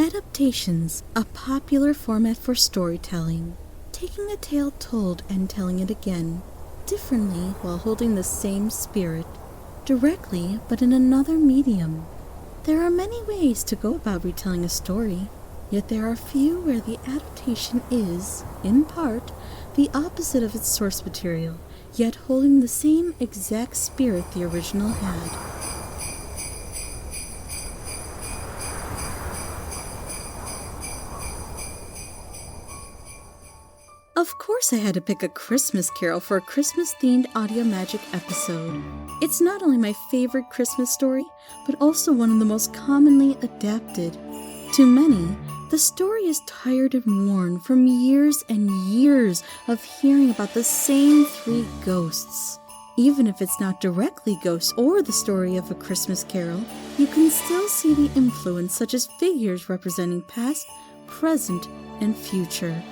Adaptations, a popular format for storytelling, taking a tale told and telling it again, differently while holding the same spirit, directly but in another medium. There are many ways to go about retelling a story, yet there are few where the adaptation is, in part, the opposite of its source material, yet holding the same exact spirit the original had. Of course I had to pick A Christmas Carol for a Christmas-themed audio magic episode. It's not only my favorite Christmas story, but also one of the most commonly adapted. To many, the story is tired and worn from years and years of hearing about the same three ghosts. Even if it's not directly ghosts or the story of A Christmas Carol, you can still see the influence such as figures representing past, present, and future.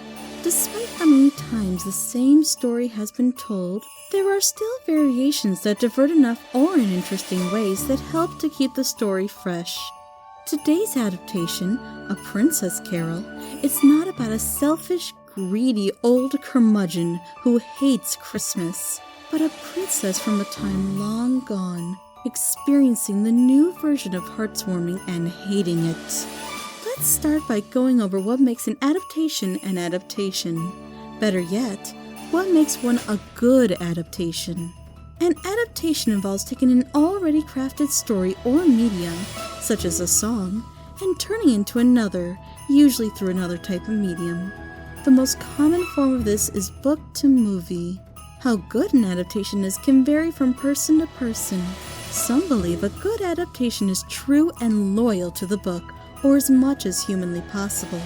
Despite how many times the same story has been told, there are still variations that divert enough or in interesting ways that help to keep the story fresh. Today's adaptation, A Princess Carol, is not about a selfish, greedy old curmudgeon who hates Christmas, but a princess from a time long gone, experiencing the new version of heartwarming and hating it. Let's start by going over what makes an adaptation an adaptation. Better yet, what makes one a good adaptation. An adaptation involves taking an already crafted story or medium, such as a song, and turning it into another, usually through another type of medium. The most common form of this is book to movie. How good an adaptation is can vary from person to person. Some believe a good adaptation is true and loyal to the book, or as much as humanly possible.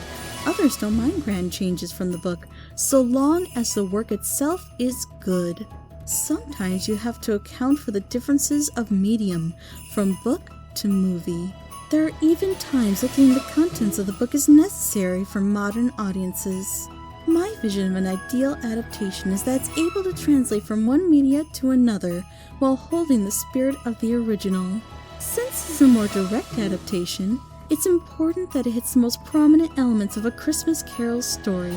Others don't mind grand changes from the book, so long as the work itself is good. Sometimes you have to account for the differences of medium, from book to movie. There are even times that the contents of the book is necessary for modern audiences. My vision of an ideal adaptation is that it's able to translate from one media to another while holding the spirit of the original. Since it's a more direct adaptation, it's important that it hits the most prominent elements of A Christmas Carol story,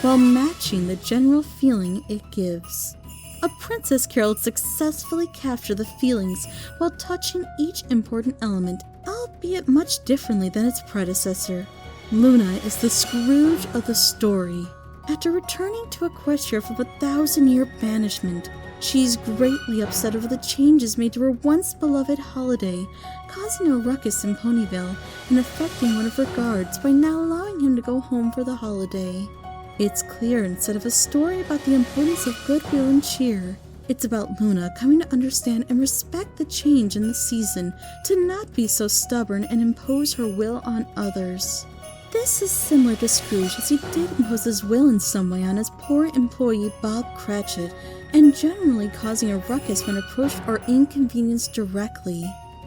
while matching the general feeling it gives. A Princess Carol successfully captures the feelings while touching each important element, albeit much differently than its predecessor. Luna is the Scrooge of the story. After returning to Equestria from a 1,000-year banishment, she's greatly upset over the changes made to her once-beloved holiday, causing a ruckus in Ponyville and affecting one of her guards by not allowing him to go home for the holiday. It's clear instead of a story about the importance of goodwill and cheer, it's about Luna coming to understand and respect the change in the season, to not be so stubborn and impose her will on others. This is similar to Scrooge, as he did impose his will in some way on his poor employee Bob Cratchit, and generally causing a ruckus when approached or inconvenienced directly.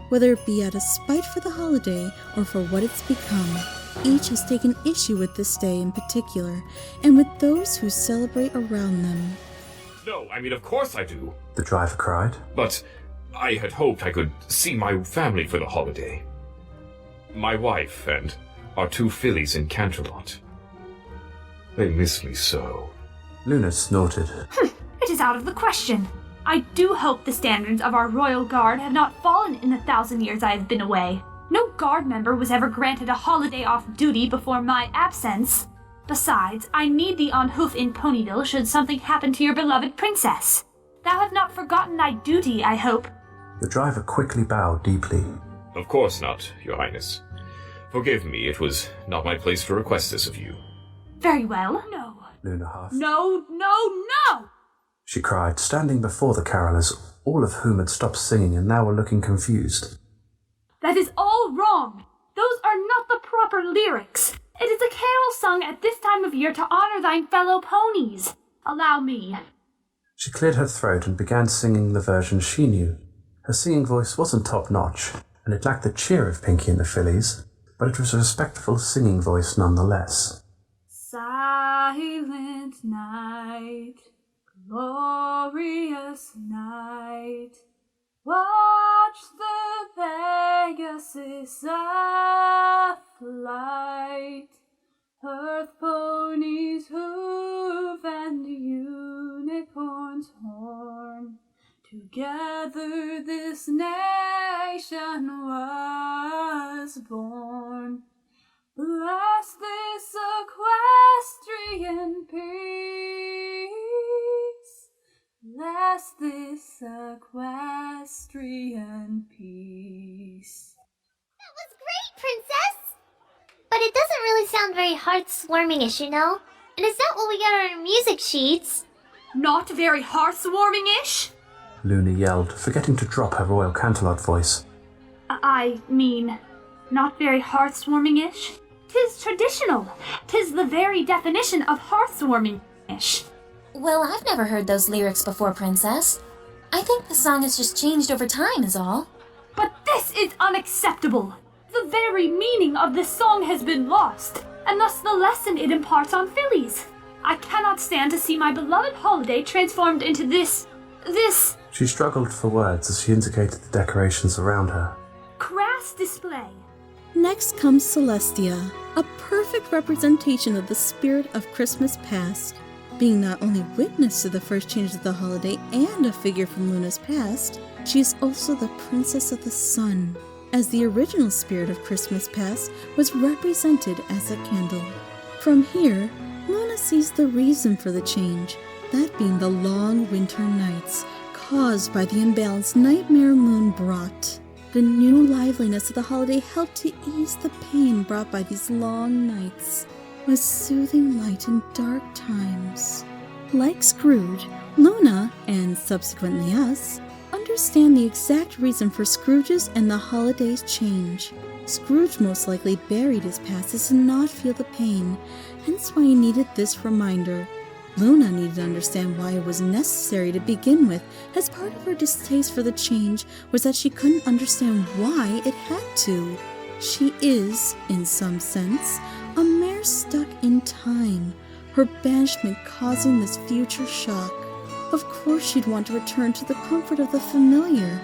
Whether it be out of spite for the holiday or for what it's become, each has taken issue with this day in particular, and with those who celebrate around them. No, of course I do. The driver cried. But I had hoped I could see my family for the holiday. My wife and our 2 fillies in Canterlot. They miss me so. Luna snorted. It is out of the question. I do hope the standards of our royal guard have not fallen in the 1,000 years I have been away. No guard member was ever granted a holiday off duty before my absence. Besides, I need thee on hoof in Ponyville should something happen to your beloved princess. Thou have not forgotten thy duty, I hope. The driver quickly bowed deeply. Of course not, Your Highness. Forgive me, it was not my place to request this of you. Very well. No. Luna huffed. No! She cried, standing before the carolers, all of whom had stopped singing and now were looking confused. That is all wrong. Those are not the proper lyrics. It is a carol sung at this time of year to honor thine fellow ponies. Allow me. She cleared her throat and began singing the version she knew. Her singing voice wasn't top-notch, and it lacked the cheer of Pinky and the Fillies, but it was a respectful singing voice nonetheless. Silent night, glorious night, watch the pagan Pegasus a flight, earth ponies hoof and unicorn's horn. Together this nation was born. Bless this equestrian peace. Bless this equestrian peace. That was great, Princess! But it doesn't really sound very heartwarming-ish, you know? And it's not what we got on our music sheets. Not very heartwarming-ish? Luna yelled, forgetting to drop her Royal Canterlot voice. I mean, not very heartwarming-ish? 'Tis traditional. 'Tis the very definition of heartwarming-ish. Well, I've never heard those lyrics before, Princess. I think the song has just changed over time is all. But this is unacceptable. The very meaning of this song has been lost, and thus the lesson it imparts on fillies. I cannot stand to see my beloved holiday transformed into this... She struggled for words as she indicated the decorations around her. crass display. Next comes Celestia, a perfect representation of the spirit of Christmas past. Being not only witness to the first change of the holiday and a figure from Luna's past, she is also the Princess of the Sun, as the original spirit of Christmas past was represented as a candle. From here, Luna sees the reason for the change, that being the long winter nights caused by the imbalanced nightmare moon brought. The new liveliness of the holiday helped to ease the pain brought by these long nights, with soothing light in dark times. Like Scrooge, Luna, and subsequently us, understand the exact reason for Scrooge's and the holiday's change. Scrooge most likely buried his past to not feel the pain, hence why he needed this reminder. Luna needed to understand why it was necessary to begin with, as part of her distaste for the change was that she couldn't understand why it had to. She is, in some sense, a mare stuck in time, her banishment causing this future shock. Of course she'd want to return to the comfort of the familiar,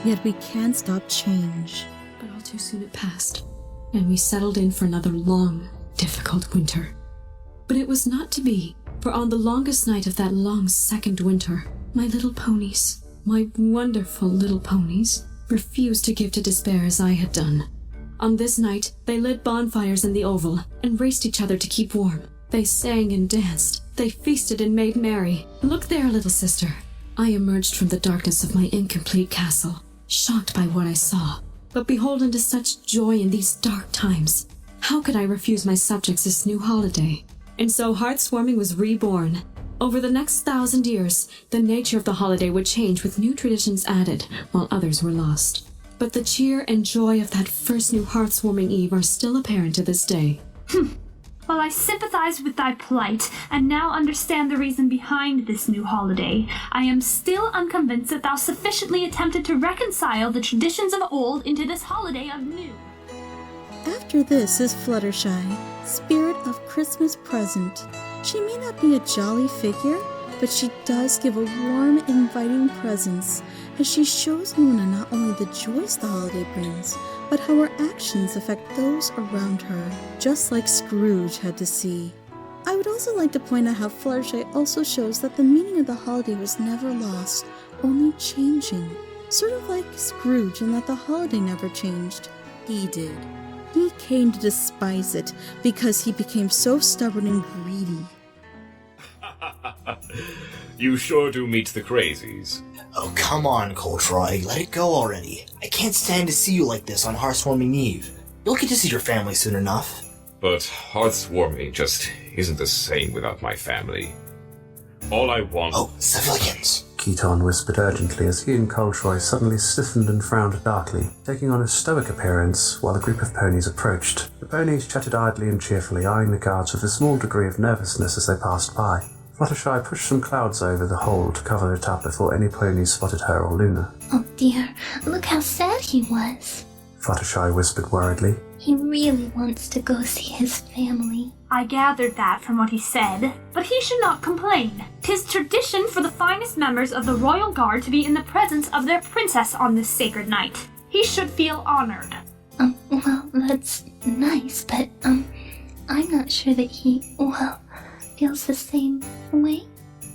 yet we can't stop change. But all too soon it passed, and we settled in for another long, difficult winter. But it was not to be, for on the longest night of that long second winter, my little ponies, my wonderful little ponies, refused to give to despair as I had done. On this night, they lit bonfires in the oval and raced each other to keep warm. They sang and danced. They feasted and made merry. Look there, little sister. I emerged from the darkness of my incomplete castle, shocked by what I saw, but beholden to such joy in these dark times. How could I refuse my subjects this new holiday? And so Heartswarming was reborn. Over the next 1,000 years, the nature of the holiday would change with new traditions added, while others were lost. But the cheer and joy of that first new Heartswarming Eve are still apparent to this day. While I sympathize with thy plight, and now understand the reason behind this new holiday, I am still unconvinced that thou sufficiently attempted to reconcile the traditions of old into this holiday of new. After this is Fluttershy, spirit of Christmas present. She may not be a jolly figure, but she does give a warm, inviting presence, as she shows Luna not only the joys the holiday brings, but how her actions affect those around her, just like Scrooge had to see. I would also like to point out how Fluttershy also shows that the meaning of the holiday was never lost, only changing. Sort of like Scrooge in that the holiday never changed. He did. He came to despise it because he became so stubborn and greedy. You sure do meet the crazies. Oh, come on, Coltroy. Let it go already. I can't stand to see you like this on Heartswarming Eve. You'll get to see your family soon enough. But Heartswarming just isn't the same without my family. All I want... Oh, civilians. Keaton whispered urgently as he and Coltroy suddenly stiffened and frowned darkly, taking on a stoic appearance while a group of ponies approached. The ponies chatted idly and cheerfully, eyeing the guards with a small degree of nervousness as they passed by. Fluttershy pushed some clouds over the hole to cover it up before any ponies spotted her or Luna. Oh dear, look how sad he was. Fluttershy whispered worriedly. He really wants to go see his family. I gathered that from what he said, but he should not complain. 'Tis tradition for the finest members of the royal guard to be in the presence of their princess on this sacred night. He should feel honored. that's nice, but, I'm not sure that he, feels the same way.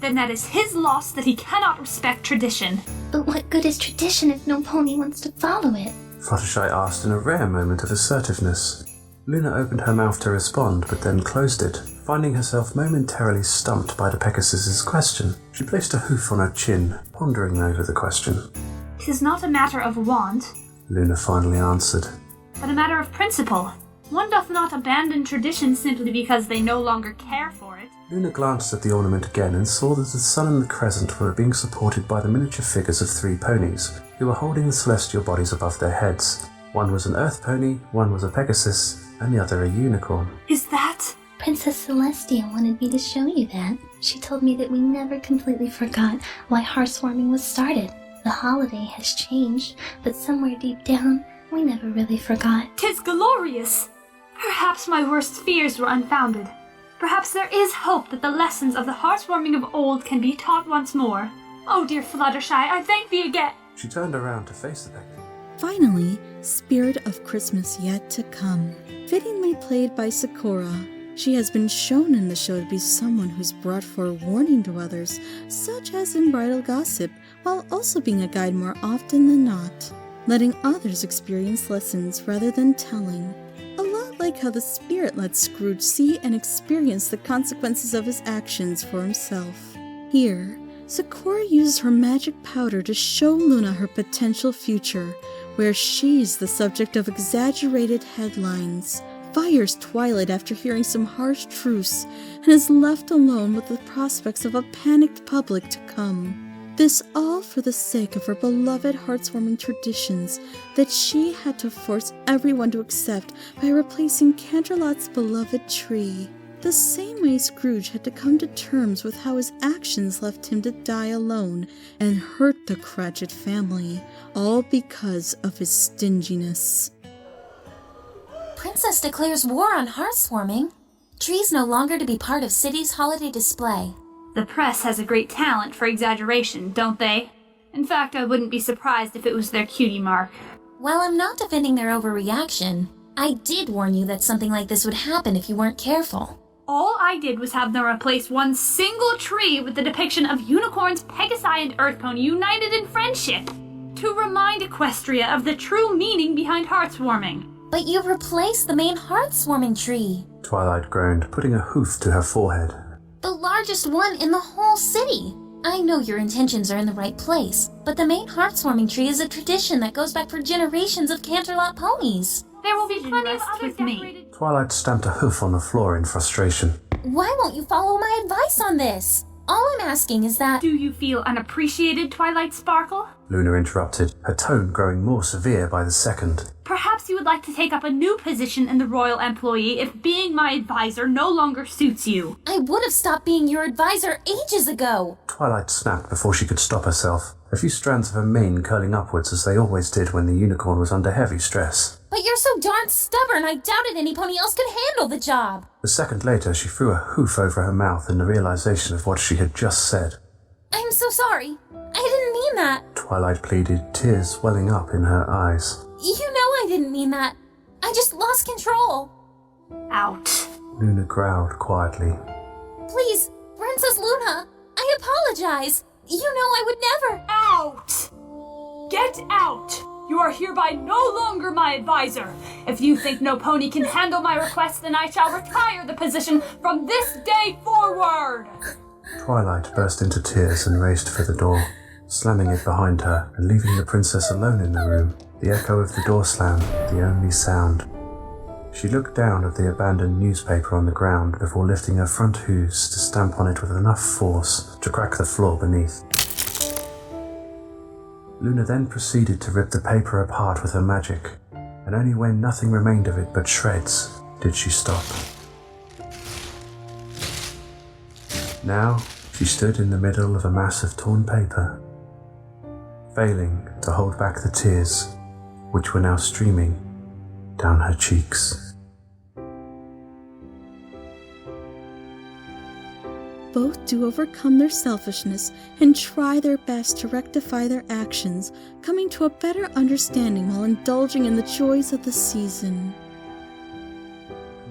Then that is his loss that he cannot respect tradition. But what good is tradition if no pony wants to follow it? Fluttershy asked in a rare moment of assertiveness. Luna opened her mouth to respond, but then closed it, finding herself momentarily stumped by the Pegasus's question. She placed a hoof on her chin, pondering over the question. "'Tis not a matter of want," Luna finally answered. "but a matter of principle. One doth not abandon tradition simply because they no longer care for it." Luna glanced at the ornament again and saw that the sun and the crescent were being supported by the miniature figures of 3 ponies, who were holding the celestial bodies above their heads. One was an earth pony, one was a Pegasus, and the other a unicorn. "Is that?" Princess Celestia wanted me to show you that. She told me that we never completely forgot why heartwarming was started. The holiday has changed, but somewhere deep down, we never really forgot. "'Tis glorious! Perhaps my worst fears were unfounded. Perhaps there is hope that the lessons of the heartwarming of old can be taught once more. Oh, dear Fluttershy, I thank thee again." She turned around to face the Pegasus. Finally, Spirit of Christmas Yet to Come, fittingly played by Sakura. She has been shown in the show to be someone who's brought forewarning to others, such as in bridal gossip, while also being a guide more often than not, letting others experience lessons rather than telling. A lot like how the spirit lets Scrooge see and experience the consequences of his actions for himself. Here, Sakura uses her magic powder to show Luna her potential future, where she's the subject of exaggerated headlines, fires Twilight after hearing some harsh truths, and is left alone with the prospects of a panicked public to come. This all for the sake of her beloved heartwarming traditions that she had to force everyone to accept by replacing Canterlot's beloved tree. The same way Scrooge had to come to terms with how his actions left him to die alone and hurt the Cratchit family, all because of his stinginess. Princess declares war on heartwarming. Trees no longer to be part of city's holiday display. The press has a great talent for exaggeration, don't they? In fact, I wouldn't be surprised if it was their cutie mark. While I'm not defending their overreaction, I did warn you that something like this would happen if you weren't careful. All I did was have them replace one single tree with the depiction of unicorns, Pegasi, and Earth Pony united in friendship, to remind Equestria of the true meaning behind heartwarming. But you replaced the main heartwarming tree. Twilight groaned, putting a hoof to her forehead. The largest one in the whole city. I know your intentions are in the right place, but the main heartwarming tree is a tradition that goes back for generations of Canterlot ponies. There will be plenty of others with me. Twilight stamped a hoof on the floor in frustration. Why won't you follow my advice on this? All I'm asking is that... Do you feel unappreciated, Twilight Sparkle? Luna interrupted, her tone growing more severe by the second. Perhaps you would like to take up a new position in the Royal Employee if being my advisor no longer suits you. I would have stopped being your advisor ages ago. Twilight snapped before she could stop herself, a few strands of her mane curling upwards as they always did when the unicorn was under heavy stress. But you're so darn stubborn, I doubted any pony else could handle the job. A second later, she threw a hoof over her mouth in the realization of what she had just said. I'm so sorry. I didn't mean that. Twilight pleaded, tears welling up in her eyes. You know I didn't mean that. I just lost control. Out. Luna growled quietly. Please, Princess Luna, I apologize. You know I would never... Out! Get out! You are hereby no longer my advisor. If you think no pony can handle my request, then I shall retire the position from this day forward. Twilight burst into tears and raced for the door, slamming it behind her and leaving the princess alone in the room, the echo of the door slam the only sound. She looked down at the abandoned newspaper on the ground before lifting her front hooves to stamp on it with enough force to crack the floor beneath. Luna then proceeded to rip the paper apart with her magic, and only when nothing remained of it but shreds did she stop. Now she stood in the middle of a mass of torn paper, failing to hold back the tears which were now streaming down her cheeks. Both do overcome their selfishness and try their best to rectify their actions, coming to a better understanding while indulging in the joys of the season.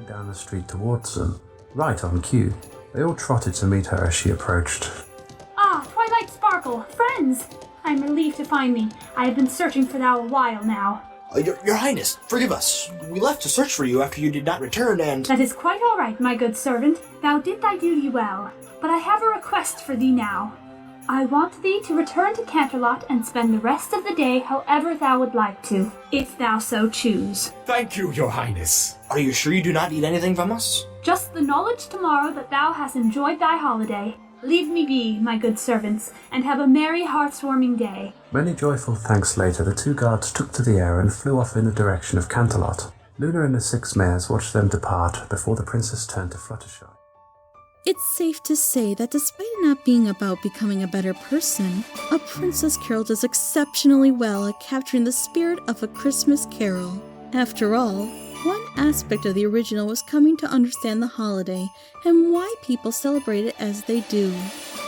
down the street towards them. Right on cue, they all trotted to meet her as she approached. Ah, Twilight Sparkle, friends! I'm relieved to find me. I have been searching for thou a while now. Your Highness, forgive us. We left to search for you after you did not return, and... That is quite all right, my good servant. Thou did thy duty well. But I have a request for thee now. I want thee to return to Canterlot and spend the rest of the day however thou would like to, if thou so choose. Thank you, Your Highness. Are you sure you do not need anything from us? Just the knowledge tomorrow that thou hast enjoyed thy holiday. Leave me be, my good servants, and have a merry, heart-warming day. Many joyful thanks later, the two guards took to the air and flew off in the direction of Canterlot. Luna and the 6 mares watched them depart before the princess turned to Fluttershy. It's safe to say that despite it not being about becoming a better person, A Princess Carol does exceptionally well at capturing the spirit of A Christmas Carol. After all, one aspect of the original was coming to understand the holiday and why people celebrate it as they do.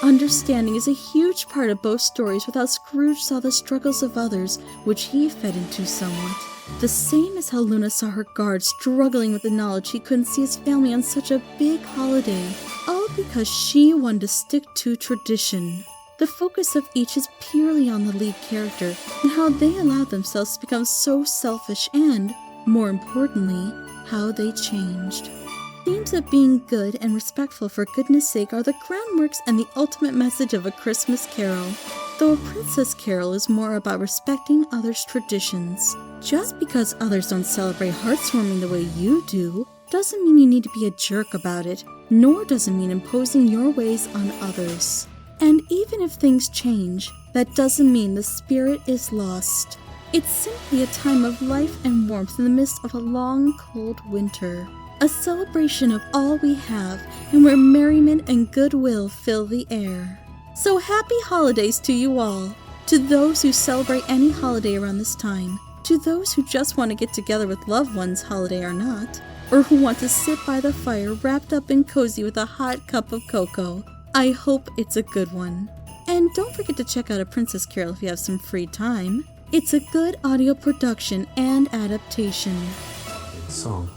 Understanding is a huge part of both stories with how Scrooge saw the struggles of others, which he fed into somewhat. The same as how Luna saw her guard struggling with the knowledge he couldn't see his family on such a big holiday, all because she wanted to stick to tradition. The focus of each is purely on the lead character and how they allowed themselves to become so selfish and, more importantly, how they changed. Themes of being good and respectful for goodness sake are the groundworks and the ultimate message of A Christmas Carol, though A Princess Carol is more about respecting others' traditions. Just because others don't celebrate heartwarming the way you do, doesn't mean you need to be a jerk about it, nor does it mean imposing your ways on others. And even if things change, that doesn't mean the spirit is lost. It's simply a time of life and warmth in the midst of a long, cold winter. A celebration of all we have, and where merriment and goodwill fill the air. So happy holidays to you all, to those who celebrate any holiday around this time, to those who just want to get together with loved ones, holiday or not, or who want to sit by the fire wrapped up and cozy with a hot cup of cocoa. I hope it's a good one. And don't forget to check out A Princess Carol if you have some free time. It's a good audio production and adaptation. Song.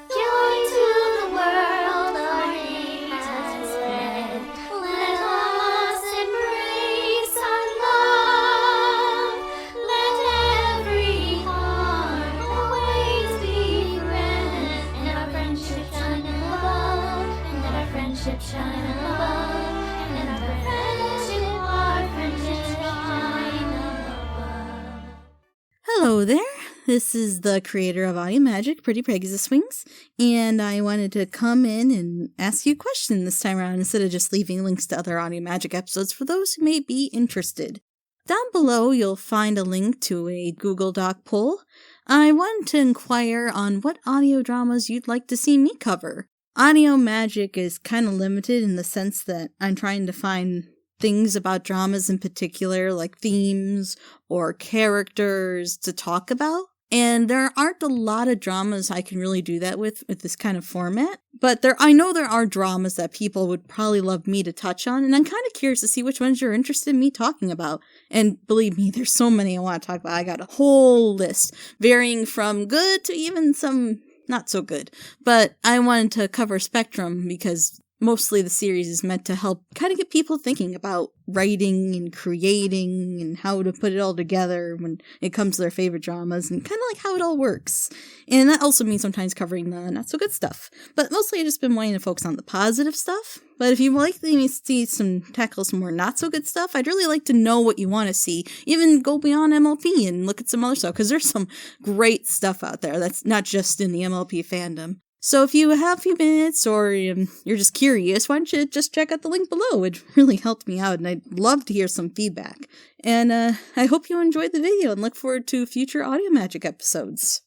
Joy to the world, our name has spread. Let us embrace our love. Let every heart always be friends. And our friendship shine above. And let our friendship shine above. And our friendship shine above. Hello there. This is the creator of Audio Magic, Pretty Pegasus Wings, and I wanted to come in and ask you a question this time around instead of just leaving links to other Audio Magic episodes for those who may be interested. Down below, you'll find a link to a Google Doc poll. I wanted to inquire on what audio dramas you'd like to see me cover. Audio Magic is kind of limited in the sense that I'm trying to find things about dramas in particular, like themes or characters to talk about. And there aren't a lot of dramas I can really do that with this kind of format. But I know there are dramas that people would probably love me to touch on, and I'm kind of curious to see which ones you're interested in me talking about. And believe me, there's so many I want to talk about. I got a whole list, varying from good to even some not so good. But I wanted to cover spectrum because mostly the series is meant to help kind of get people thinking about writing and creating and how to put it all together when it comes to their favorite dramas and kind of like how it all works. And that also means sometimes covering the not so good stuff. But mostly I've just been wanting to focus on the positive stuff. But if you like to see tackle some more not so good stuff, I'd really like to know what you want to see. Even go beyond MLP and look at some other stuff, because there's some great stuff out there that's not just in the MLP fandom. So if you have a few minutes or you're just curious, why don't you just check out the link below? It really helped me out, and I'd love to hear some feedback. And I hope you enjoyed the video and look forward to future Audio Magic episodes.